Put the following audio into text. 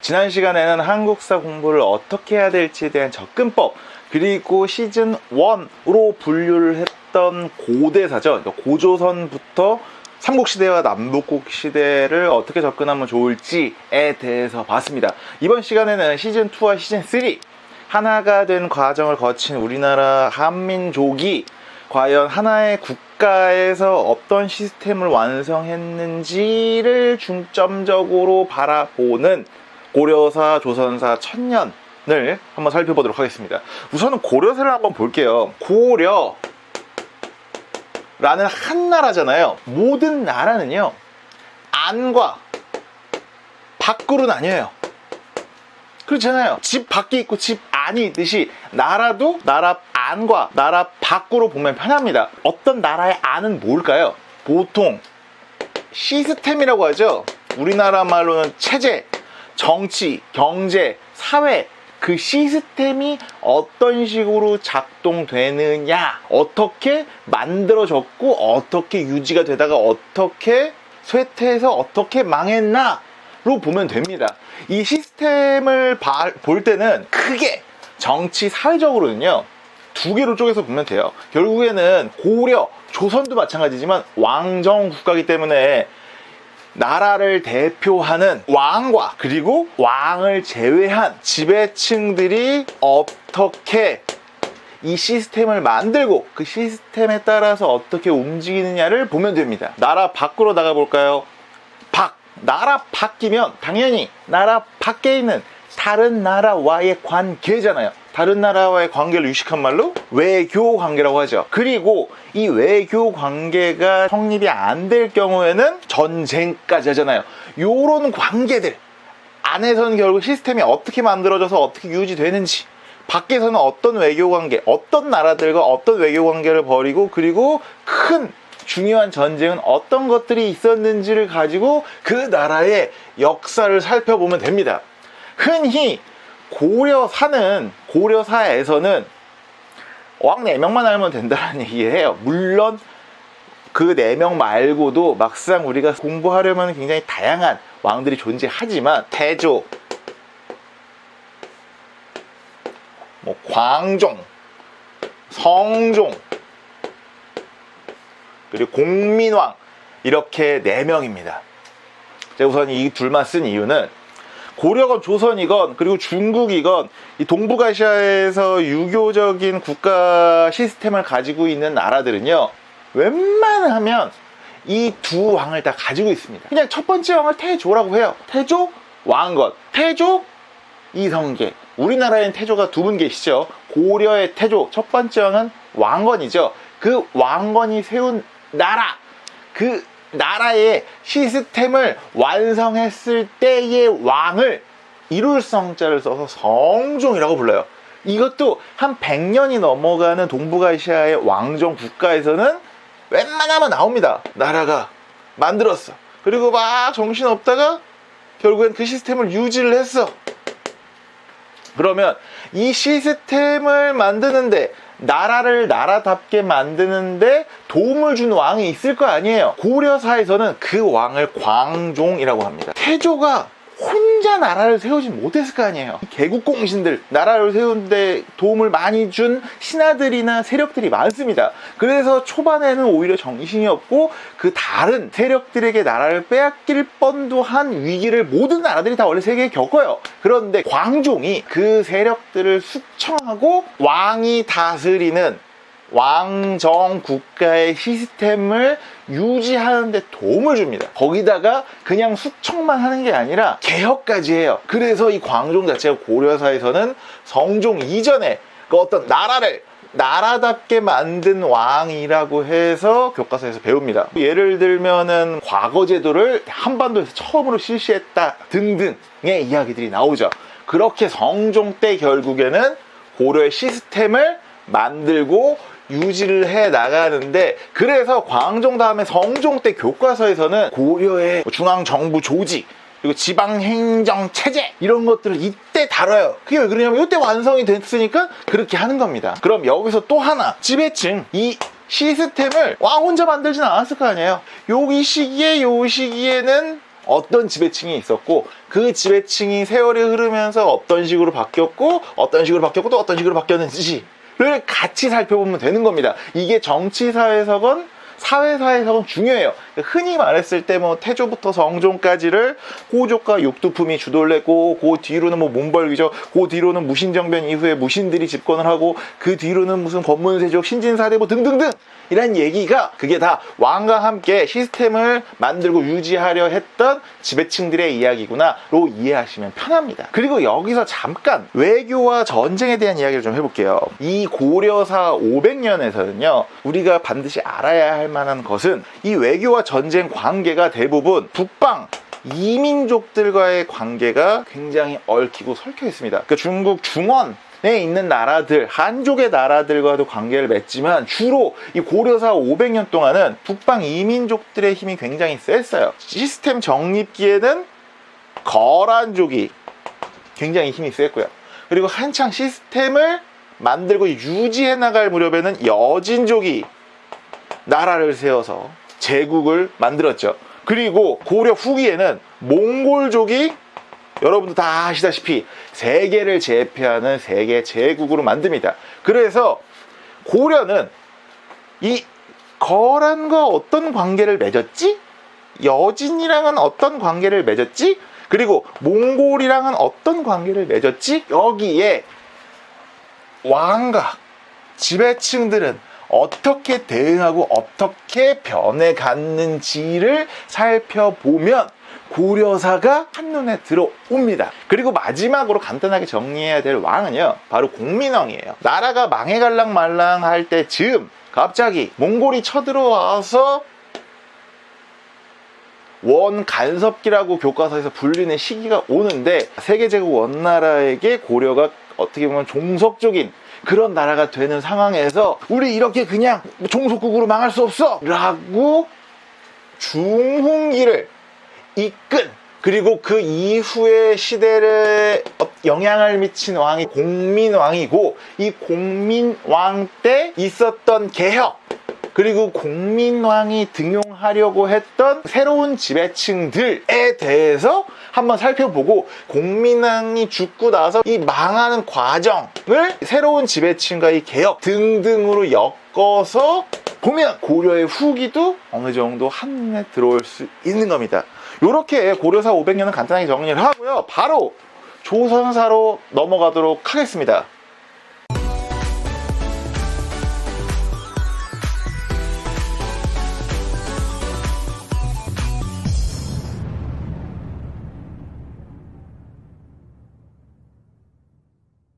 지난 시간에는 한국사 공부를 어떻게 해야 될지에 대한 접근법, 그리고 시즌 1으로 분류를 했던 고대사죠. 고조선부터 삼국시대와 남북국시대를 어떻게 접근하면 좋을지에 대해서 봤습니다. 이번 시간에는 시즌 2와 시즌 3, 하나가 된 과정을 거친 우리나라 한민족이 과연 하나의 국가에서 어떤 시스템을 완성했는지를 중점적으로 바라보는 고려사, 조선사, 천년을 한번 살펴보도록 하겠습니다. 우선은 고려사를 한번 볼게요. 고려라는 한 나라잖아요. 모든 나라는요, 안과 밖으로 나뉘어요. 그렇잖아요. 집 밖에 있고 집 안이 있듯이 나라도 나라 안과 나라 밖으로 보면 편합니다. 어떤 나라의 안은 뭘까요? 보통 시스템이라고 하죠. 우리나라 말로는 체제, 정치, 경제, 사회, 그 시스템이 어떤 식으로 작동되느냐, 어떻게 만들어졌고 어떻게 유지가 되다가 어떻게 쇠퇴해서 어떻게 망했나 로 보면 됩니다. 이 시스템을 볼 때는 크게 정치, 사회적으로는요, 두 개로 쪼개서 보면 돼요. 결국에는 고려, 조선도 마찬가지지만 왕정 국가이기 때문에 나라를 대표하는 왕과 그리고 왕을 제외한 지배층들이 어떻게 이 시스템을 만들고 그 시스템에 따라서 어떻게 움직이느냐를 보면 됩니다. 나라 밖으로 나가볼까요? 나라 밖이면 당연히 나라 밖에 있는 다른 나라와의 관계잖아요. 다른 나라와의 관계를 유식한 말로 외교 관계라고 하죠. 그리고 이 외교 관계가 성립이 안 될 경우에는 전쟁까지 하잖아요. 요런 관계들 안에서는 결국 시스템이 어떻게 만들어져서 어떻게 유지되는지, 밖에서는 어떤 외교 관계, 어떤 나라들과 어떤 외교 관계를 벌이고, 그리고 큰 중요한 전쟁은 어떤 것들이 있었는지를 가지고 그 나라의 역사를 살펴보면 됩니다. 흔히 고려사에서는 왕 4명만 알면 된다는 얘기예요. 물론 그 4명 말고도 막상 우리가 공부하려면 굉장히 다양한 왕들이 존재하지만 태조, 광종, 성종, 그리고 공민왕, 이렇게 4명입니다. 제가 우선 이 둘만 쓴 이유는 고려건 조선이건 그리고 중국이건 이 동북아시아에서 유교적인 국가 시스템을 가지고 있는 나라들은요, 웬만하면 이 두 왕을 다 가지고 있습니다. 그냥 첫 번째 왕을 태조라고 해요. 태조, 왕건, 태조, 이성계. 우리나라에는 태조가 2분 계시죠. 고려의 태조, 첫 번째 왕은 왕건이죠. 그 왕건이 세운 나라, 그 나라의 시스템을 완성했을 때의 왕을 이룰성자를 써서 성종이라고 불러요. 이것도 한 100년이 넘어가는 동북아시아의 왕정 국가에서는 웬만하면 나옵니다. 나라가 만들었어. 그리고 막 정신없다가 결국엔 그 시스템을 유지를 했어. 그러면 이 시스템을 만드는데, 나라를 나라답게 만드는데 도움을 준 왕이 있을 거 아니에요. 고려사에서는 그 왕을 광종이라고 합니다. 태조가 혼자 나라를 세우진 못했을 거 아니에요. 개국공신들, 나라를 세우는데 도움을 많이 준 신하들이나 세력들이 많습니다. 그래서 초반에는 오히려 정신이 없고 그 다른 세력들에게 나라를 빼앗길 뻔도 한 위기를 모든 나라들이 다 원래 세계에 겪어요. 그런데 광종이 그 세력들을 숙청하고 왕이 다스리는 왕정 국가의 시스템을 유지하는 데 도움을 줍니다. 거기다가 그냥 숙청만 하는 게 아니라 개혁까지 해요. 그래서 이 광종 자체가 고려사에서는 성종 이전에 그 어떤 나라를 나라답게 만든 왕이라고 해서 교과서에서 배웁니다. 예를 들면은 과거 제도를 한반도에서 처음으로 실시했다 등등의 이야기들이 나오죠. 그렇게 성종 때 결국에는 고려의 시스템을 만들고 유지를 해 나가는데, 그래서 광종 다음에 성종 때 교과서에서는 고려의 중앙정부 조직, 그리고 지방행정 체제, 이런 것들을 이때 다뤄요. 그게 왜 그러냐면 이때 완성이 됐으니까 그렇게 하는 겁니다. 그럼 여기서 또 하나, 지배층, 이 시스템을 왕 혼자 만들진 않았을 거 아니에요. 요 시기에는 어떤 지배층이 있었고 그 지배층이 세월이 흐르면서 어떤 식으로 바뀌었고 어떤 식으로 바뀌었고 또 어떤 식으로 바뀌었는지를 같이 살펴보면 되는 겁니다. 이게 정치사에서건 사회사에서는 중요해요. 흔히 말했을 때 뭐 태조부터 성종까지를 호족과 육두품이 주도를 했고 그 뒤로는 뭐 몬벌귀죠. 그 뒤로는 무신정변 이후에 무신들이 집권을 하고 그 뒤로는 무슨 권문세족, 신진사대 뭐 등등등 이란 얘기가 그게 다 왕과 함께 시스템을 만들고 유지하려 했던 지배층들의 이야기구나로 이해하시면 편합니다. 그리고 여기서 잠깐 외교와 전쟁에 대한 이야기를 좀 해볼게요. 이 고려사 500년에서는요 우리가 반드시 알아야 할 만한 것은 이 외교와 전쟁 관계가 대부분 북방 이민족들과의 관계가 굉장히 얽히고 설켜 있습니다. 그러니까 중국 중원에 있는 나라들, 한족의 나라들과도 관계를 맺지만 주로 이 고려사 500년 동안은 북방 이민족들의 힘이 굉장히 셌어요. 시스템 정립기에는 거란족이 굉장히 힘이 셌고요. 그리고 한창 시스템을 만들고 유지해 나갈 무렵에는 여진족이 나라를 세워서 제국을 만들었죠. 그리고 고려 후기에는 몽골족이 여러분도 다 아시다시피 세계를 제패하는 세계 제국으로 만듭니다. 그래서 고려는 이 거란과 어떤 관계를 맺었지? 여진이랑은 어떤 관계를 맺었지? 그리고 몽골이랑은 어떤 관계를 맺었지? 여기에 왕과 지배층들은 어떻게 대응하고 어떻게 변해갔는지를 살펴보면 고려사가 한눈에 들어옵니다. 그리고 마지막으로 간단하게 정리해야 될 왕은요 바로 공민왕이에요. 나라가 망해갈랑 말랑 할 때쯤 갑자기 몽골이 쳐들어와서 원간섭기라고 교과서에서 불리는 시기가 오는데 세계제국 원나라에게 고려가 어떻게 보면 종속적인 그런 나라가 되는 상황에서 우리 이렇게 그냥 종속국으로 망할 수 없어 라고 중흥기를 이끈, 그리고 그 이후의 시대에 영향을 미친 왕이 공민왕이고 이 공민왕 때 있었던 개혁 그리고 공민왕이 등용하려고 했던 새로운 지배층들에 대해서 한번 살펴보고 공민왕이 죽고 나서 이 망하는 과정을 새로운 지배층과의 개혁 등등으로 엮어서 보면 고려의 후기도 어느 정도 한눈에 들어올 수 있는 겁니다. 이렇게 고려사 500년은 간단하게 정리를 하고요. 바로 조선사로 넘어가도록 하겠습니다.